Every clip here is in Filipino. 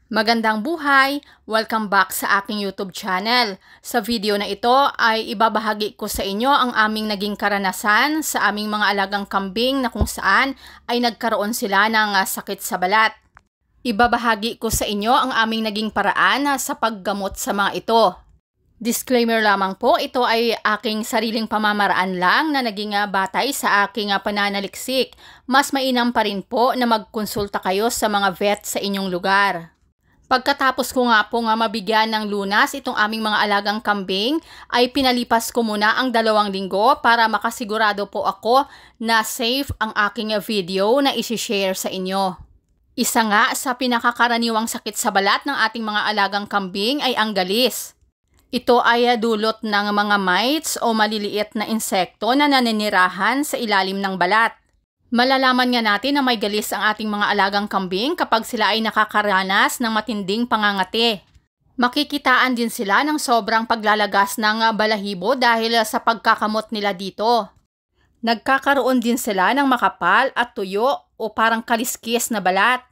Magandang buhay! Welcome back sa aking YouTube channel. Sa video na ito ay ibabahagi ko sa inyo ang aming naging karanasan sa aming mga alagang kambing na kung saan ay nagkaroon sila ng sakit sa balat. Ibabahagi ko sa inyo ang aming naging paraan sa paggamot sa mga ito. Disclaimer lamang po, ito ay aking sariling pamamaraan lang na naging batay sa aking pananaliksik. Mas mainam pa rin po na magkonsulta kayo sa mga vet sa inyong lugar. Pagkatapos ko nga po mabigyan ng lunas itong aming mga alagang kambing, ay pinalipas ko muna ang 2 linggo para makasigurado po ako na safe ang aking video na isi-share sa inyo. Isa nga sa pinakakaraniwang sakit sa balat ng ating mga alagang kambing ay ang galis. Ito ay dulot ng mga mites o maliliit na insekto na naninirahan sa ilalim ng balat. Malalaman nga natin na may galis ang ating mga alagang kambing kapag sila ay nakakaranas ng matinding pangangati. Makikitaan din sila ng sobrang paglalagas ng balahibo dahil sa pagkakamot nila dito. Nagkakaroon din sila ng makapal at tuyo o parang kaliskis na balat.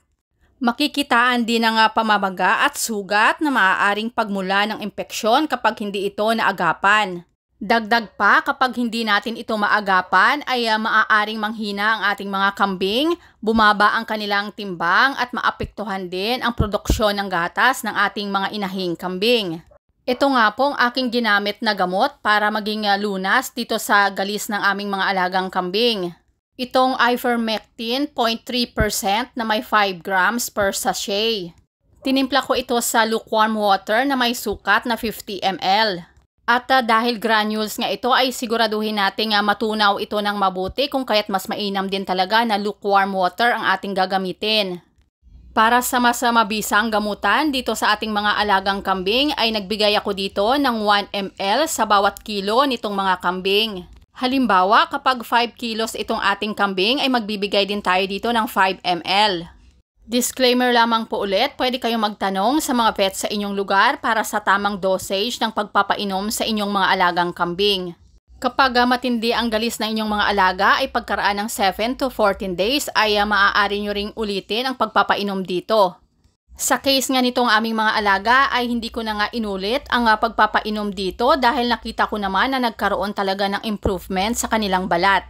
Makikitaan din ng pamamaga at sugat na maaaring pagmula ng impeksyon kapag hindi ito naagapan. Dagdag pa, kapag hindi natin ito maagapan ay maaaring manghina ang ating mga kambing, bumaba ang kanilang timbang at maapektuhan din ang produksyon ng gatas ng ating mga inahing kambing. Ito nga po ang aking ginamit na gamot para maging lunas dito sa galis ng aming mga alagang kambing. Itong ivermectin 0.3% na may 5 grams per sachet. Tinimpla ko ito sa lukewarm water na may sukat na 50 ml. At dahil granules nga ito ay siguraduhin natin matunaw ito ng mabuti, kung kaya't mas mainam din talaga na lukewarm water ang ating gagamitin. Para sa mas mabisang gamutan dito sa ating mga alagang kambing ay nagbigay ako dito ng 1 ml sa bawat kilo nitong mga kambing. Halimbawa, kapag 5 kilos itong ating kambing ay magbibigay din tayo dito ng 5 ml. Disclaimer lamang po ulit, pwede kayong magtanong sa mga vet sa inyong lugar para sa tamang dosage ng pagpapainom sa inyong mga alagang kambing. Kapag matindi ang galis na inyong mga alaga ay pagkaraan ng 7 to 14 days ay maaari nyo ring ulitin ang pagpapainom dito. Sa case nga nitong aming mga alaga ay hindi ko na nga inulit ang pagpapainom dito dahil nakita ko naman na nagkaroon talaga ng improvement sa kanilang balat.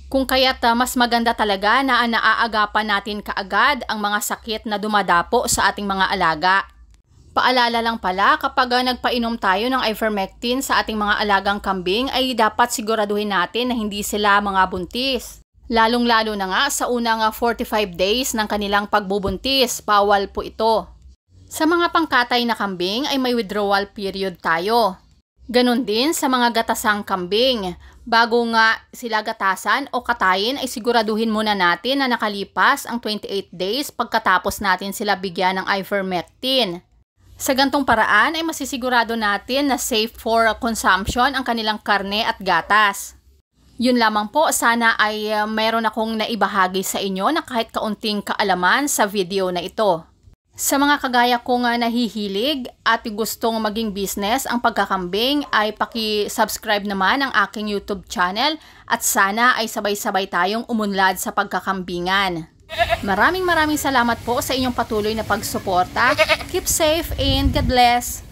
Kung kaya't mas maganda talaga na naaagapan natin kaagad ang mga sakit na dumadapo sa ating mga alaga. Paalala lang pala, kapag nagpainom tayo ng ivermectin sa ating mga alagang kambing ay dapat siguraduhin natin na hindi sila mga buntis. Lalong-lalo na nga sa unang 45 days ng kanilang pagbubuntis, bawal po ito. Sa mga pangkatay na kambing ay may withdrawal period tayo. Ganon din sa mga gatasang kambing. Bago nga sila gatasan o katayin ay siguraduhin muna natin na nakalipas ang 28 days pagkatapos natin sila bigyan ng ivermectin. Sa gantong paraan ay masisigurado natin na safe for consumption ang kanilang karne at gatas. Yun lamang po, sana ay meron akong naibahagi sa inyo na kahit kaunting kaalaman sa video na ito. Sa mga kagaya kong nahihilig at gustong maging business ang pagkakambing ay paki-subscribe naman ang aking YouTube channel at sana ay sabay-sabay tayong umunlad sa pagkakambingan. Maraming salamat po sa inyong patuloy na pagsuporta. Keep safe and God bless!